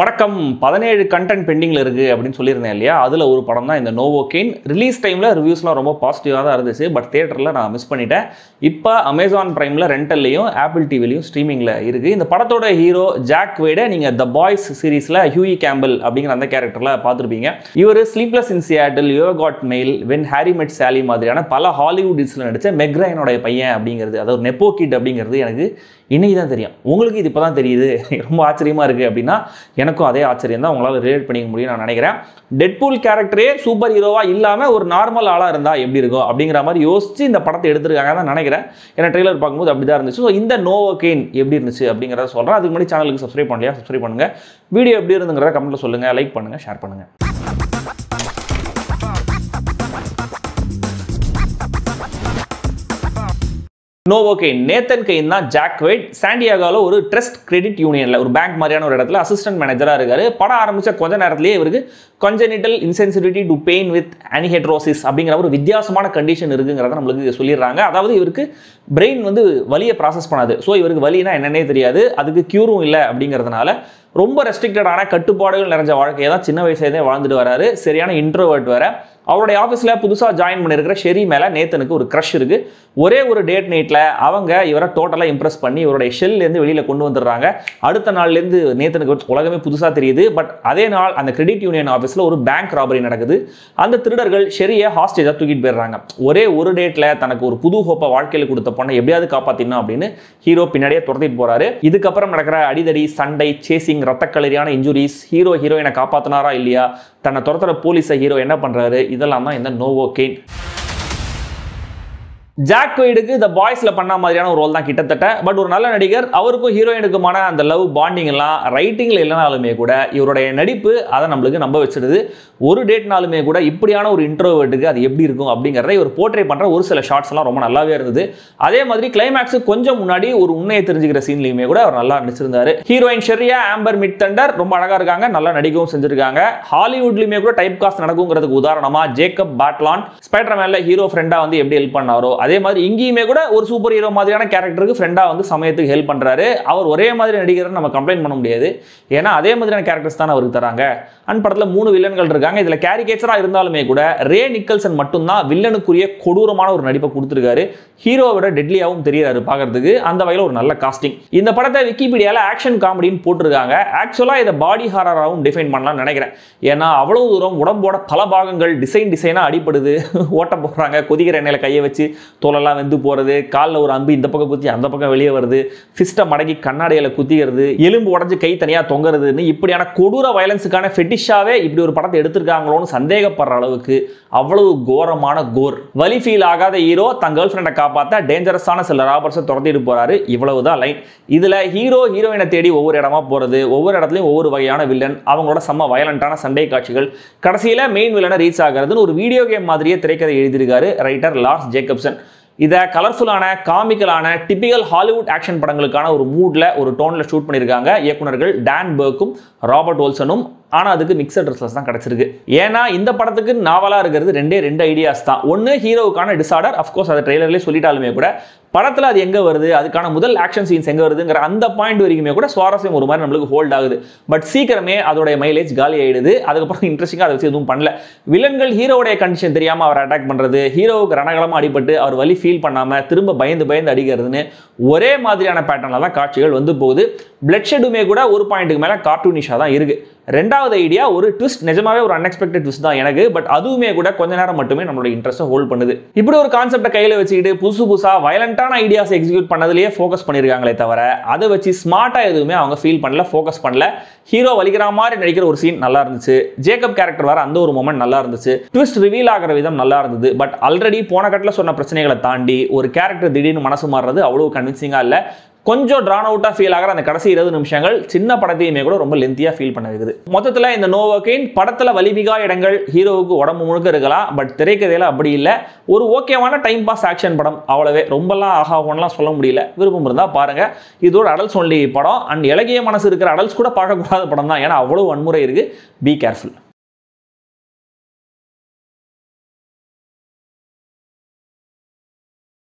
வணக்கம் 17 கண்டென்ட் பெண்டிங்ல இருக்கு அப்படின்னு சொல்லியிருந்தேன் இல்லையா, அதில் ஒரு படம் தான் இந்த நோவோகெயின். ரிலீஸ் டைமில் ரிவ்யூஸ்லாம் ரொம்ப பாசிட்டிவாக தான் இருந்துச்சு. பட் தியேட்டரில் நான் மிஸ் பண்ணிட்டேன். இப்போ அமேசான் பிரைமில் ரெண்டல்லையும் ஆப்பிள் டிவிலையும் ஸ்ட்ரீமிங்கில் இருக்குது. இந்த படத்தோட ஹீரோ ஜாக் வேடை நீங்கள் த பாய்ஸ் சீரீஸில் ஹியூயி கேம்பிள் அப்படிங்கிற அந்த கேரக்டரில் பார்த்துருப்பீங்க. இவர் sleepless in Seattle, you got mail, when Harry met Sally மாதிரியான பல ஹாலிவுட் ஹிட்ஸில் நடித்த மெக் ரயானோட பையன் அப்படிங்கிறது, அதாவது நெப்போ கிட் அப்படிங்கிறது எனக்கு இன்னைக்கு தான் தெரியும். உங்களுக்கு இது இப்போ தான் தெரியுது, ரொம்ப ஆச்சரியமாக இருக்குது அப்படின்னா எனக்கும் அதே ஆச்சரியம் தான். உங்களால் ரிலேட் பண்ணிக்க முடியும் நான் நினைக்கிறேன். டெட்பூல் கேரக்டரே சூப்பர் ஹீரோவா இல்லாமல் ஒரு நார்மல் ஆளாக இருந்தால் எப்படி இருக்கும் அப்படிங்கிற மாதிரி யோசிச்சு இந்த படத்தை எடுத்திருக்காங்க தான் நினைக்கிறேன். ஏன்னா ட்ரெய்லர் பார்க்கும்போது அப்படி தான் இருந்துச்சு. ஸோ இந்த நோவோகெயின் எப்படி இருந்துச்சு அப்படிங்கிறத சொல்கிறேன். அதுக்கு முன்னாடி சேனலுக்கு சப்ஸ்கிரைப் பண்ணலையா, சப்ஸ்கிரைப் பண்ணுங்கள். வீடியோ எப்படி இருந்துங்கிறத கமெண்ட்டில் சொல்லுங்கள், லைக் பண்ணுங்கள், ஷேர் பண்ணுங்கள். நோவோகெயின், நேத்தன் கெயின் தான் ஜாக் வெய்ட். சாண்டியாகோவில் ஒரு ட்ரஸ்ட் கிரெடிட் யூனியனில் ஒரு பேங்க் மாதிரியான ஒரு இடத்துல அசிஸ்டன்ட் மேனேஜராக இருக்காரு. படம் ஆரம்பித்த கொஞ்ச நேரத்திலேயே இவருக்கு congenital insensitivity to pain with அனிஹெட்ரோசிஸ் அப்படிங்கிற ஒரு வித்தியாசமான கண்டிஷன் இருக்குங்கிறத நம்மளுக்கு சொல்லிடுறாங்க. அதாவது இவருக்கு பிரெயின் வலியை ப்ராசஸ் பண்ணாது. ஸோ இவருக்கு வலினா என்னன்னே தெரியாது, அதுக்கு க்யூரும் இல்லை. அப்படிங்கிறதுனால ரொம்ப ரெஸ்ட்ரிக்டடான கட்டுப்பாடுகள் நிறைஞ்ச வாழ்க்கையை தான் சின்ன வயசுலேருந்தே வாழ்ந்துட்டு வராரு. சரியான இன்ட்ரோவர்ட் வேற. அவருடைய ஆஃபீஸில் புதுசாக ஜாயின் பண்ணியிருக்கிற ஷெரி மேலே நேத்தனுக்கு ஒரு க்ரஷ் இருக்குது. ஒரே ஒரு டேட் நைட்டில் அவங்க இவரை டோட்டலாக இம்ப்ரெஸ் பண்ணி இவருடைய ஷெல்லேருந்து வெளியில் கொண்டு வந்துடுறாங்க. அடுத்த நாள்லேருந்து நேத்தனுக்கு உலகமே புதுசாக தெரியுது. பட் அதே நாள் அந்த கிரெடிட் யூனியன் ஆஃபீஸில் ஒரு பேங்க் ராபரி நடக்குது. அந்த திருடர்கள் ஷெரியை ஹாஸ்டேஜாக தூக்கிட்டு போயிடுறாங்க. ஒரே ஒரு டேட்டில் தனக்கு ஒரு புது ஹோப்பை வாழ்க்கையில் கொடுத்த பொண்ணை எப்படியாவது காப்பாற்றினோம் அப்படின்னு ஹீரோ பின்னாடியே துரத்திட்டு போகிறாரு. இதுக்கப்புறம் நடக்கிற அடிதடி, சண்டை, சேசிங், ரத்தக்களரியான இன்ஜுரிஸ், ஹீரோயினை காப்பாற்றினாரா இல்லையா, தன்னை துரத்துற போலீஸை ஹீரோ என்ன பண்ணுறாரு, இதெல்லாம் தான் இந்த நோவோகெயின். ஜாக் வெய்டுக்கு த பாய்ஸ்ல பண்ண மாதிரியான ஒரு ரோல் தான் கிட்டத்தட்ட. பட் ஒரு நல்ல நடிகர். அவருக்கும் ஹீரோயினுக்குமான அந்த லவ் பாண்டிங் எல்லாம் ரைட்டிங்ல இல்லைனாலுமே கூட இவருடைய நடிப்பு அதை நம்மளுக்கு நம்ப வச்சிருது. ஒரு டேட்னாலுமே கூட இப்படியான ஒரு இன்ட்ரோவர்ட்டுக்கு அது எப்படி இருக்கும் அப்படிங்கிறத இவர் போர்ட்ரே பண்ற ஒரு சில ஷார்ட்ஸ் எல்லாம் ரொம்ப நல்லாவே இருந்தது. அதே மாதிரி கிளைமேக்ஸ் கொஞ்சம் முன்னாடி ஒரு உண்மையை தெரிஞ்சுக்கிற சீன்லையுமே கூட அவர் நல்லா நடிச்சிருந்தாரு. ஹீரோயின் ஷெரியா ஆம்பர் மிட்தண்டர் ரொம்ப அழகா இருக்காங்க, நல்லா நடிக்கவும் செஞ்சிருக்காங்க. ஹாலிவுட்லயுமே கூட டைப் காஸ்ட் நடக்குங்கிறதுக்கு உதாரணமா ஜேக்கப் பாட்லான் ஸ்பைடர்மேன்ல ஹீரோ ஃப்ரெண்டா எப்படி ஹெல்ப் பண்ணாரோ, அதே மாதிரி இங்கேயுமே கூட ஒரு சூப்பர் ஹீரோ மாதிரியான கேரக்டருக்கு ஃப்ரெண்டா சமயத்துக்கு ஹெல்ப் பண்றாரு. அவர் ஒரே மாதிரி நடிகர் நம்ம கம்ப்ளைண்ட் பண்ண முடியாது. ஏன்னா அதே மாதிரியான கேரக்டர்ஸ் தான் அவருக்கு தராங்க. அண்ட் படத்துல 3 வில்லன்கள் இருக்காங்க. இதுல கேரிகேச்சரா இருந்தாலுமே கூட ரே நிக்கல்சன் மட்டும் தான் வில்லனுக்குரிய கொடூரமான ஒரு நடிப்பை கொடுத்திருக்காரு. ஹீரோவோட டெட்லியாவும் தெரியாரு பாக்குறதுக்கு. அந்த வகையில் ஒரு நல்ல காஸ்டிங். இந்த படத்தை விக்கிபீடியால ஆக்ஷன் காமெடின்னு போட்டிருக்காங்க. ஆக்சுவலா இதை பாடி ஹாரராகவும் டிஃபைன் பண்ணலாம்னு நினைக்கிறேன். ஏன்னா அவ்வளவு தூரம் உடம்போட பல பாகங்கள் டிசைனா அடிப்படுது, ஓட்ட போடுறாங்க, கொதிக்கிற எண்ணெயில கையை வச்சு தோலெல்லாம் வெந்து போறது, காலில் ஒரு அம்பு இந்த பக்கம் குத்தி அந்த பக்கம் வெளியே வருது, ஃபிஸ்ட்டை மடக்கி கண்ணாடியில குத்திக்கிறது, எலும்பு உடஞ்சு கை தனியா தொங்குறதுன்னு இப்படியான கொடூர வயலன்ஸுக்கான ஃபெட்டிஷாவே இப்படி ஒரு படத்தை எடுத்திருக்காங்களோன்னு சந்தேகப்படுற அளவுக்கு அவ்வளவு கோரமான கோர். வலி ஃபீல் ஆகாத ஹீரோ தன் கேர்ள் ஃப்ரெண்டை காப்பாற்ற டேஞ்சரஸான சில ராபர்ஸை துரத்திட்டு போறாரு. இவ்வளவுதான் லைன். இதுல ஹீரோயினை தேடி ஒவ்வொரு இடமா போறது, ஒவ்வொரு இடத்துலையும் ஒவ்வொரு வகையான வில்லன், அவங்களோட செம்ம வயலண்டான சண்டை காட்சிகள், கடைசியில மெயின் வில்லனை ரீச் ஆகிறதுன்னு ஒரு வீடியோ கேம் மாதிரியே திரைக்கதை எழுதியிருக்காரு ரைட்டர் லார்ஸ் ஜேக்கப்சன். இதை கலர்ஃபுல்லான, காமிக்கலான, டிபிக்கல் ஹாலிவுட் ஆக்ஷன் படங்களுக்கான ஒரு மூட்ல, ஒரு டோன்ல ஷூட் பண்ணியிருக்காங்க இயக்குனர்கள் டான் பர்க்கும் ராபர்ட் ஓல்சனும். ஆனால் அதுக்கு மிக்சட் ரிசல்ட்ஸ் தான் கிடைச்சிருக்கு. ஏன்னா இந்த படத்துக்கு நாவலாக இருக்கிறது ரெண்டு ஐடியாஸ் தான். ஒன்று ஹீரோவுக்கான டிசார்டர், அஃப்கோர்ஸ் அதை ட்ரெய்லர்லேயே சொல்லிட்டாலுமே கூட படத்தில் அது எங்கே வருது, அதுக்கான முதல் ஆக்ஷன் சீன்ஸ் எங்கே வருதுங்கிற அந்த பாயிண்ட் வரைக்குமே கூட சுவாரஸ்யம் ஒரு மாதிரி நம்மளுக்கு ஹோல்ட் ஆகுது. பட் சீக்கிரமே அதோடைய மைலேஜ் காலி ஆயிடுது. அதுக்கப்புறம் இன்ட்ரெஸ்டிங்காக அதை வச்சு எதுவும் பண்ணல. வில்லன்கள் ஹீரோடைய கண்டிஷன் தெரியாமல் அவர் அட்டாக் பண்ணுறது, ஹீரோவுக்கு ரணகலமாக அடிபட்டு அவர் வலி ஃபீல் பண்ணாமல் திரும்ப பயந்து அடிக்கிறதுன்னு ஒரே மாதிரியான பேட்டர்னில் தான் காட்சிகள் போகுது. பிளட் ஷெட்டுமே கூட ஒரு பாயிண்ட்டுக்கு மேலே கார்ட்டூனிஷாக தான் இருக்கு. ரெண்டாவது ஐடியா ஒரு ட்விஸ்ட், நிஜமாவே ஒரு அன்எக்ஸ்பெக்டட் ட்விஸ்ட் தான் எனக்கு. பட் அதுவுமே கூட கொஞ்ச நேரம் மட்டுமே நம்மளோட இன்ட்ரெஸ்ட்டை ஹோல்ட் பண்ணுது. இப்படி ஒரு கான்செப்டை கையில் வச்சுக்கிட்டு புதுசா வயலண்டான ஐடியாஸ் எக்ஸிக்யூட் பண்ணதுலேயே ஃபோக்கஸ் பண்ணியிருக்காங்களே தவிர அதை வச்சு ஸ்மார்ட்டாக எதுவுமே அவங்க ஃபீல் பண்ணல, ஃபோக்கஸ் பண்ணல. ஹீரோ வலிக்கிற மாதிரி நடிக்கிற ஒரு சீன் நல்லா இருந்துச்சு. ஜேக்கப் கேரக்டர் வர அந்த ஒரு மொமெண்ட் நல்லா இருந்துச்சு. ட்விஸ்ட் ரிவீல் ஆகிற விதம் நல்லா இருந்தது. பட் ஆல்ரெடி போன கட்டில் சொன்ன பிரச்சனைகளை தாண்டி ஒரு கேரக்டர் திடீர்னு மனசு மாறுறது அவ்வளவு கன்வின்சிங்காக இல்லை. கொஞ்சம் ட்ரான் அவுட்டாக ஃபீல் ஆகிற அந்த கடைசி 20 நிமிஷங்கள் சின்ன படத்தையுமே கூட ரொம்ப லென்த்தியாக ஃபீல் பண்ண வைக்குது. மொத்தத்தில் இந்த நோவோகெயின் படத்தில் வலிமிகா இடங்கள் ஹீரோவுக்கு உடம்பு முழுக்க இருக்கலாம். பட் திரைக்கதையில் அப்படி இல்லை. ஒரு ஓகேவான டைம் பாஸ் ஆக்ஷன் படம், அவ்வளவே. ரொம்பலாம் ஆகாவெல்லாம் சொல்ல முடியல. விருப்பம் இருந்தால் பாருங்க. இதோட அடல்ட்ஸ் ஒன்லி படம். அண்ட் இலகிய மனசு இருக்கிற அடல்ட்ஸ் கூட பார்க்கக்கூடாத படம் தான். ஏன்னா அவ்வளோ வன்முறை இருக்கு. Be careful.